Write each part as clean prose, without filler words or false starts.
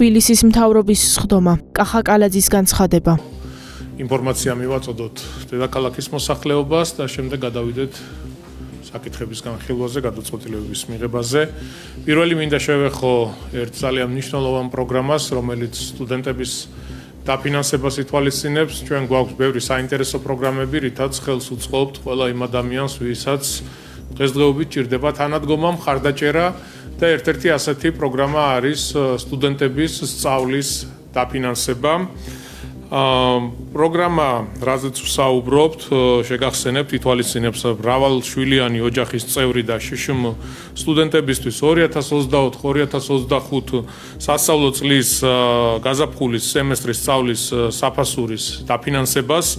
თბილისის მთავრობის სხდომა, კახა კალაძის განცხადება. ინფორმაცია მივაწოდოთ დედაქალაქის მოსახლეობას და შემდეგ გადავიდეთ საკითხების განხილვაზე, გადაწყვეტილებების მიღებაზე. პირველი მინდა შევეხო ერთ ძალიან მნიშვნელოვან პროგრამას, რომელიც სტუდენტების დაფინანსებას ითვალისწინებს. ჩვენ გვაქვს ბევრი საინტერესო პროგრამები, რითაც ხელს უწყობთ ყველა იმ ადამიანს, ვისაც დღესდღეობით ჭირდება თანადგომა, მხარდაჭერა და ერთ-ერთი ასეთი პროგრამა არის სტუდენტების სწავლის დაფინანსება. პროგრამა, რაზეც ვსაუბრობთ, შეგახსენებთ, ითვალისწინებს მრავალშვილიანი ოჯახის წევრი და შშმ სტუდენტებისთვის 2024-2025 სასწავლო წლის გაზაფხულის სემესტრის სწავლის საფასურის დაფინანსებას.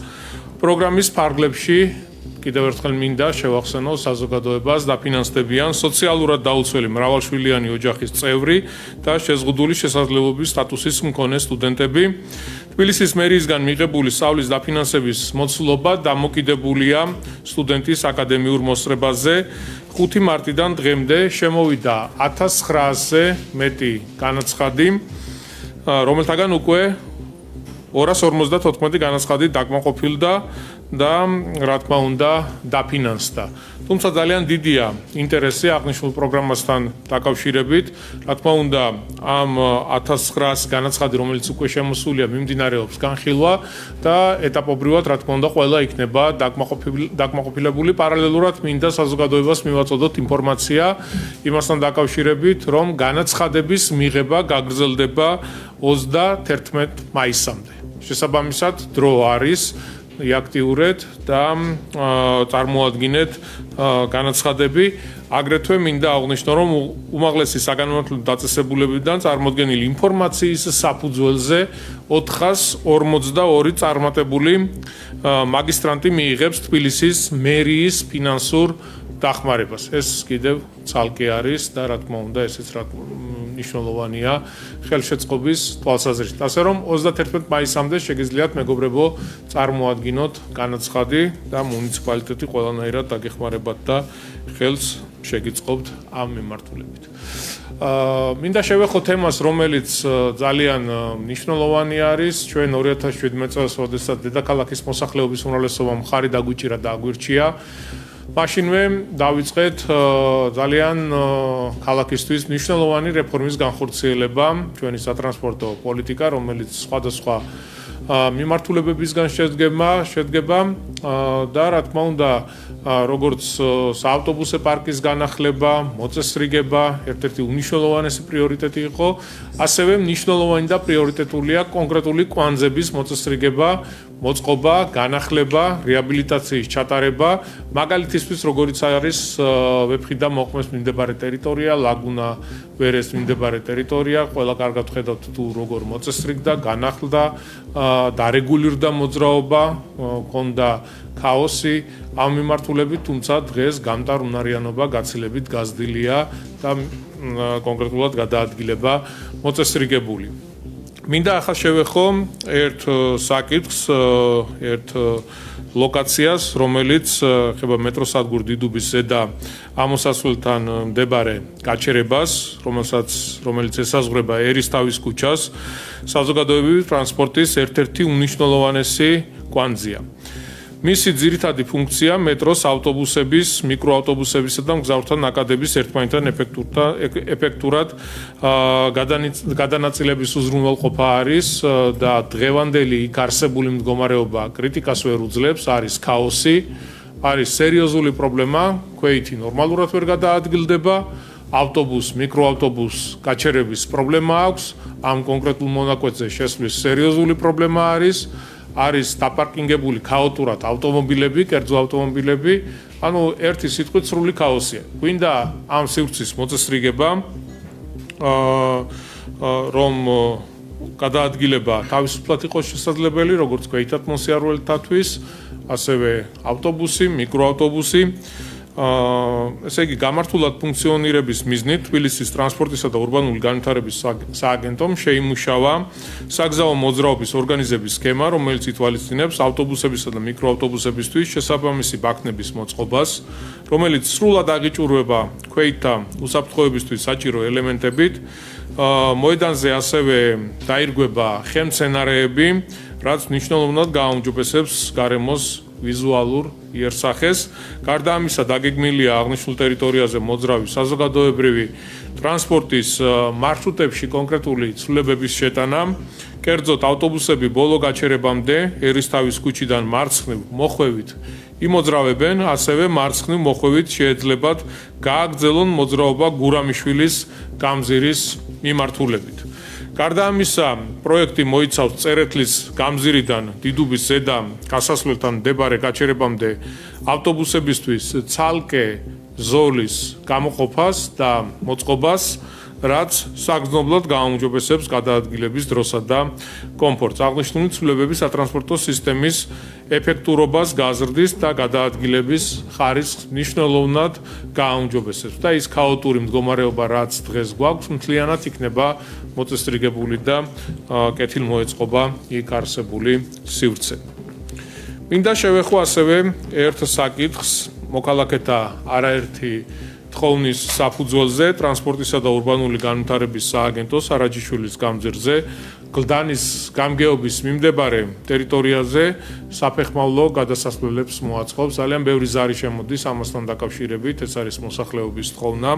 პროგრამის ფარგლებში კიდევ ერთხელ მინდა შევახსენო საზოგადოებას დაფინანსდებიან სოციალურად დაუცველი მრავალშვილიანი ოჯახის წევრი და შეზღუდული შესაძლებლობის სტატუსის მქონე სტუდენტები. თბილისის მერიისგან მიღებული სწავლის დაფინანსების მოცულობა დამოკიდებულია სტუდენტის აკადემიურ მოსწრებაზე. 5 მარტიდან დღემდე შემოვიდა 1900-ზე მეტი განაცხადი, რომელთაგან უკვე 254 განაცხადი დაკმაყოფილდა და რა თქმა უნდა დაფინანსდა. თუმცა ძალიან დიდია ინტერესი აღნიშნულ პროგრამასთან დაკავშირებით. რა თქმა უნდა, ამ 1900 განაცხადი, რომელიც უკვე შემოსულია, მიმდინარეობს განხილვა და ეტაპობრივად, რა თქმა უნდა, ყველა იქნება დაკმაყოფილებული. პარალელურად მინდა საზოგადოებას მივაწოდოთ ინფორმაცია იმასთან დაკავშირებით, რომ განაცხადების მიღება გაგრძელდება 31 მაისამდე. შესაბამისად, დრო არის იაქტიურეთ და წარმოადგინეთ განაცხადები. აგრეთვე მინდა აღვნიშნო, რომ უმაღლესი საგანმანათლებლო დაწესებულებიდან წარმოდგენილი ინფორმაციის საფუძველზე 442 წარმატებული მაგისტრანტი მიიღებს თბილისის მერიის ფინანსურ დახმარებას. ეს კიდევ ცალკე არის და რა თქმა უნდა, ესეც მნიშვნელოვანია ხელშეწყობის თვალსაზრისით. ასე რომ 31 მაისამდე შეგიძლიათ მეგობრებო წარმოადგინოთ განაცხადი და მუნიციპალიტეტი ყველანაირად დაგეხმარებათ და ხელს შეგიწყობთ ამ მიმართულებით. მინდა შევეხო თემას, რომელიც ძალიან მნიშვნელოვანი არის. ჩვენ 2017 წელს, როდესაც დედაქალაქის მოსახლეობის უმრავლესობამ მხარი დაგვიჭირა და აგვირჩია, მაშინვე დავიწყეთ ძალიან ქალაქისთვის მნიშვნელოვანი რეფორმის განხორციელება, ჩვენი სატრანსპორტო პოლიტიკა, რომელიც სხვადასხვა მიმართულებებისგან შედგება და რა თქმა უნდა, როგორც საავტობუსე პარკის განახლება, მოწესრიგება, ერთ-ერთი უნიშნულოვანესი პრიორიტეტი იყო, ასევე მნიშვნელოვანი და პრიორიტეტულია კონკრეტული კვანძების მოწესრიგება, მოწყობა, განახლება, რეაბილიტაციის ჩატარება. მაგალითისთვის, როგორიც არის ვეფხი და მოყმეს მიმდებარე ტერიტორია, ლაგუნა ვერეს მიმდებარე ტერიტორია, ყველა კარგად ხედავთ თუ როგორ მოწესრიგდა, განახლდა, დარეგულირდა მოძრაობა, ჰქონდა ქაოსი ამ მიმართულებით, თუმცა დღეს გამტარუნარიანობა გაცილებით გაზრდილია და კონკრეტულად გადაადგილება მოწესრიგებული. მინდა ახლა შევეხო ერთ საკითხს, ერთ ლოკაციას, რომელიც ხება მეტროსადგურ დიდუბის ზედა ამოსასვლელთან მდებარე გაჩერებას, რომელიც ესაზღვრება ერისთავის ქუჩას, საზოგადოებრივი ტრანსპორტის ერთ-ერთი უნიშნულოვანესი კვანძია. მისი ძირითადი ფუნქცია მეტროს ავტობუსების, მიკროავტობუსებისა და მგზავრთა ნაკადების ერთმანეთთან ეფექტურად გადანაწილების უზრუნველყოფა არის და დღევანდელი იქ არსებული მდგომარეობა კრიტიკას ვერ უძლებს, არის ქაოსი, არის სერიოზული პრობლემა, ქვეითი ნორმალურად ვერ გადაადგილდება, ავტობუს, მიკროავტობუს გაჩერების პრობლემა აქვს, ამ კონკრეტულ მონაკვეთზე შესვლის სერიოზული პრობლემა არის დაპარკინგებული ქაოტურად ავტომობილები, კერძო ავტომობილები, ანუ ერთი სიტყვით სრული ქაოსია. გვინდა ამ სივრცის მოწესრიგება, რომ გადაადგილება თავისუფლად იყოს შესაძლებელი, როგორც ქვეითად მოსიარულეთათვის, ასევე ავტობუსი, მიკროავტობუსი. ესე იგი გამართულად ფუნქციონირების მიზნით თბილისის ტრანსპორტისა და ურბანული განვითარების სააგენტომ შეიმუშავა საგზაო მოძრაობის ორგანიზების სქემა, რომელიც ითვალისწინებს ავტობუსებისა და მიკროავტობუსებისთვის შესაბამისი ბაქნების მოწყობას, რომელიც სრულად აღიჭურვება ქვეითთა უსაფრთხოებისთვის საჭირო ელემენტებით. მოედანზე ასევე დაირგვება ხელმცენარეები, რაც მნიშვნელოვნად გააუმჯობესებს გარემოს ვიზუალურ იერსახეს. გარდა ამისა, დაგეგმილია აღნიშნულ ტერიტორიაზე მოძრავი საზოგადოებრივი ტრანსპორტის მარშრუტებში კონკრეტული ცვლილებების შეტანა. კერძოდ, ავტობუსები ბოლო გაჩერებამდე ერისთავის ქუჩიდან მარცხნივ მოხვევით იმოძრავებენ, ასევე მარცხნივ მოხვევით შეეძლებათ გააგრძელონ მოძრაობა გურამიშვილის გამზირის მიმართულებით. გარდა ამისა, პროექტი მოიცავს წერეთლის გამზირიდან დიდუბის ზედა გასასვლელთან მდებარე გაჩერებამდე ავტობუსებისთვის ცალკე ზოლის გამოყოფას და მოწყობას, რაც საგრძნობლად გააუმჯობესებს გადაადგილების დროსა და კომფორტს. აღნიშნული ცვლილებები სატრანსპორტო სისტემის ეფექტურობას გაზრდის და გადაადგილების ხარისხს მნიშვნელოვნად გააუმჯობესებს და ის ქაოტური მდგომარეობა, რაც დღეს გვაქვს, მთლიანად იქნება მოწესრიგებული და კეთილმოეწყობა იქ არსებული სივრცე. მინდა შევეხო ასევე ერთ საკითხს, მოქალაქეთა არაერთი თხოვნის საფუძველზე ტრანსპორტისა და ურბანული განვითარების სააგენტოს არაჯიშვილის გამზირზე გლდანის გამგეობის მიმდებარე ტერიტორიაზე საფეხმავლო გადასასვლელებს მოაწყობს. ძალიან ბევრი ზარი შემოდის ამასთან დაკავშირებით, ეს არის მოსახლეობის თხოვნა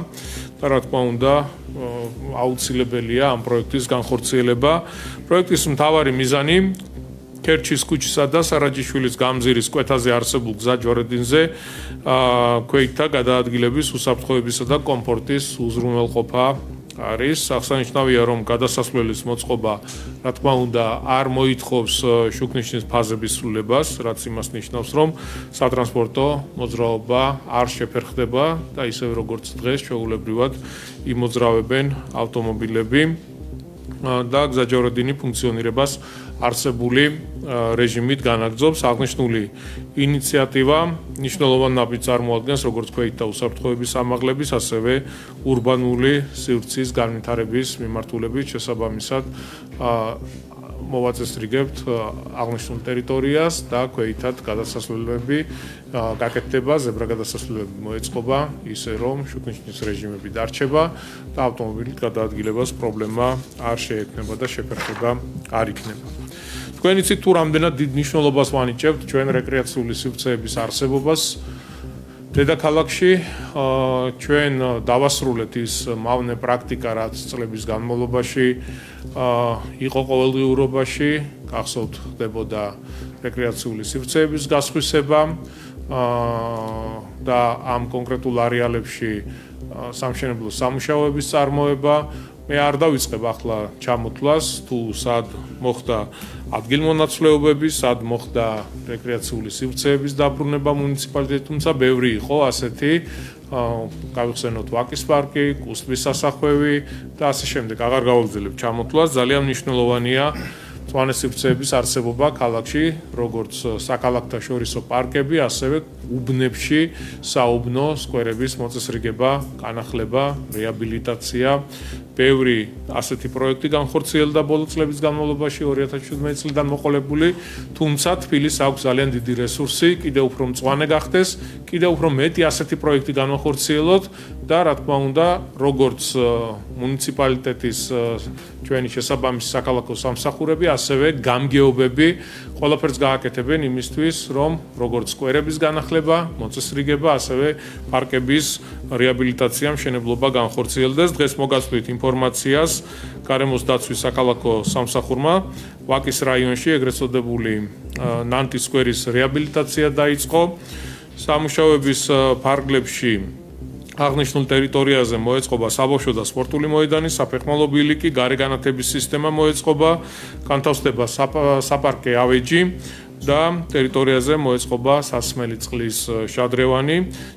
და რა თქმა უნდა აუცილებელია ამ პროექტის განხორციელება. პროექტის მთავარი მიზანი ქერჩის ქუჩისა და სარაჯიშვილის გამზირის კვეთაზე არსებულ გზა ჯვარედინზე ქვეითთა გადაადგილების უსაფრთხოებისა და კომფორტის უზრუნველყოფა არის. აღსანიშნავია, რომ გადასასვლელის მოწყობა, რა თქმა უნდა, არ მოითხოვს შუქნიშნის ფაზების სრულებას, რაც იმას ნიშნავს, რომ სატრანსპორტო მოძრაობა არ შეფერხდება და ისევე როგორც დღეს ჩვეულებრივად იმოძრავებენ ავტომობილები და გზაჯვარედინი ფუნქციონირებას არსებული რეჟიმით განაგრძობს. აღნიშნული ინიციატივა მნიშვნელოვან ნაბიჯს წარმოადგენს როგორც ქვეითთა უსაფრთხოების ამაღლების, ასევე ურბანული სივრცის განვითარების მიმართულებით. შესაბამისად მოვაწესრიგებთ აღნიშნულ ტერიტორიას და ქვეითად გადასასვლელები გაკეთდება, ზებრა გადასასვლელები მოეწყობა, ისე რომ შუქნიშნის რეჟიმები დარჩება და ავტომობილით გადაადგილებას პრობლემა არ შეექმნება და შეფერხება არ იქნება. თქვენ იცით თუ რამდენად დიდ მნიშვნელობას ვანიჭებთ ჩვენ რეკრეაციული სივრცეების არსებობას დედაქალაქში. ჩვენ დავასრულეთ ის მავნე პრაქტიკა, რაც წლების განმავლობაში იყო ყოველდღიურობაში, გახსოვთ ხდებოდა რეკრეაციული სივრცეების გასხვისება და ამ კონკრეტულ არეალებში სამშენებლო სამუშაოების წარმოება. მე არ დავიწყებ ახლა ჩამოთვლას თუ სად მოხდა ადგილმონაცვლეობები, სად მოხდა რეკრეაციული სივრცეების დაბრუნება მუნიციპალიტეტში, თუმცა ბევრი იყო ასეთი, გავიხსენოთ ვაკის პარკი, კუსტვის სასახვევი და ასე შემდეგ. აღარ გავაგრძელებ ჩამოთვლას, ძალიან მნიშვნელოვანია მწვანე სივრცეების არსებობა ქალაქში, როგორც საქალაქთა შორისო პარკები, ასევე უბნებში საუბნო სკვერების მოწესრიგება, განახლება, რეაბილიტაცია. ბევრი ასეთი პროექტი განხორციელდა ბოლო წლების განმავლობაში 2017 წლიდან მოყოლებული, თუმცა თბილისს აქვს ძალიან დიდი რესურსი, კიდევ უფრო მწვანე გახდეს, კიდევ უფრო მეტი ასეთი პროექტი განახორციელოთ და რა თქმა უნდა, როგორც მუნიციპალიტეტის ჩვენი შესაბამისი საქალაქო სამსახურები, ასევე გამგეობები ყველაფერს გააკეთებენ იმისთვის, რომ როგორც სკვერების განახლება, მოწესრიგება, ასევე პარკების რეაბილიტაცია, მშენებლობა განხორციელდეს. დღეს მოგაცვლით ინფორმაციას გარემოს დაცვის საქალაქო სამსახურმა ვაკის რაიონში ეგრეთ წოდებული ნანტის სკვერის რეაბილიტაცია დაიწყო. სამუშაოების ფარგლებში აღნიშნულ ტერიტორიაზე მოეწყობა საბავშვო და სპორტული მოედანი, საფეხმავლო ბილიკი, გარეგანათების სისტემა მოეწყობა, განთავსდება საპარკე ავეჯი და ტერიტორიაზე მოეწყობა სასმელი წყლის შადრევანი.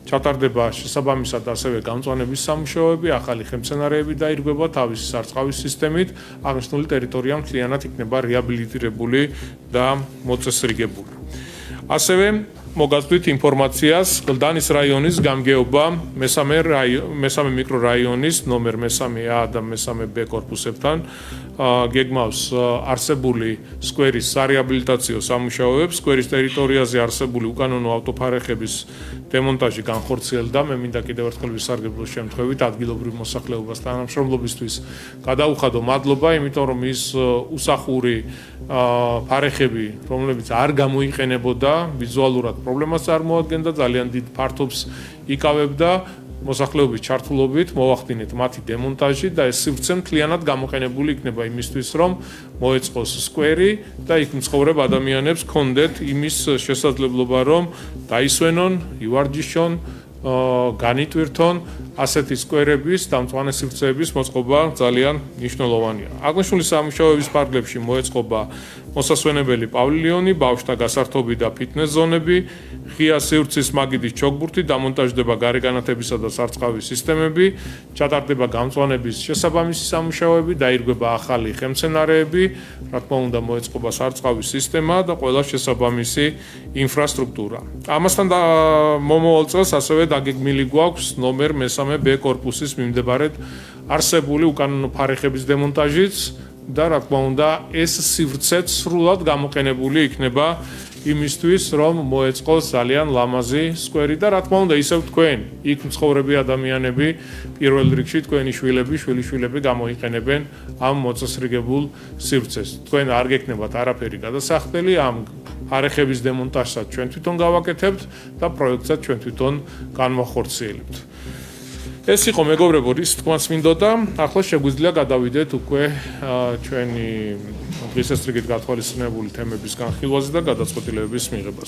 ჩატარდება შესაბამისად ასევე გამწვანების სამუშაოები, ახალი ხელმცენარეები დაირგვება თავისი სარწყავის სისტემით. აღნიშნული ტერიტორია მთლიანად იქნება რეაბილიტირებული და მოწესრიგებული. ასევე მოგაცვით ინფორმაციას გლდანის რაიონის გამგეობა მესამე მიკრორაიონის ნომერ 3A და 3B კორპუსებთან გეგმავს არსებული სკვერის სარეაბილიტაციო სამუშაოებს, სკვერის ტერიტორიაზე არსებული უკანონო ავტოფარეხების დემონტაჟი განხორციელდა. მე მინდა კიდევ ერთხელ ვისარგებლოს შემთხვევით ადგილობრივ მოსახლეობას თანამშრომლობისთვის გადაუხადო მადლობა, იმიტომ რომ ის უსახური ფარეხები, რომლებიც არ გამოიყენებოდა, ვიზუალურად პრობლემას წარმოადგენდა, ძალიან დიდ ფართობს იკავებდა. მოსახლეობის ჩართულობით მოვახდინეთ მათი დემონტაჟი და ეს სივრცე მთლიანად გამოყენებული იქნება იმისთვის, რომ მოეწყოს სკვერი და იქ მცხოვრებ ადამიანებს ჰქონდეთ იმის შესაძლებლობა, რომ დაისვენონ, ივარჯიშონ, განიტვირთონ. ასეთი სკვერების და მწვანე სივრცეების მოწყობა ძალიან მნიშვნელოვანია. აღნიშნული სამუშაოების ფარგლებში მოეწყობა მოსასვენებელი პავილიონი, ბავშვთა გასართობი და ფიტნეს ზონები, ღია სივრცის მაგიდის ჩოგბურთი, დამონტაჟდება გარეგანათებისა და სარწყავის სისტემები, ჩატარდება გამწვანების შესაბამისი სამუშაოები, დაირღვება ახალი ხელმცენარეები, რა თქმა უნდა მოეწყობა სარწყავის სისტემა და ყველა შესაბამისი ინფრასტრუქტურა. ამასთან მომავალ წელს ასევე დაგეგმილი გვაქვს ნომერ 3B კორპუსის მიმდებარედ არსებული უკანონო ფარეხების დემონტაჟიც და რა თქმა უნდა ეს სივრცე სრულად გამოყენებული იქნება იმისთვის, რომ მოეწყოს ძალიან ლამაზი სკვერი და რა თქმა უნდა ისევ თქვენ, იქ მცხოვრები ადამიანები, პირველ რიგში თქვენი შვილები გამოიყენებენ ამ მოწესრიგებულ სივრცეს. თქვენ არ გექნებათ არაფერი გადასახდელი ამ ფარეხების დემონტაჟსაც ჩვენ თვითონ გავაკეთებთ და პროექტსაც ჩვენ თვითონ განვახორციელებთ. ეს იყო მეგობრებო, რის თქმაც მინდოდა, ახლა შეგვიძლია გადავიდეთ უკვე ჩვენი დღესასწრიგით გათვალისწინებული თემების განხილვაზე და გადაწყვეტილებების მიღებას.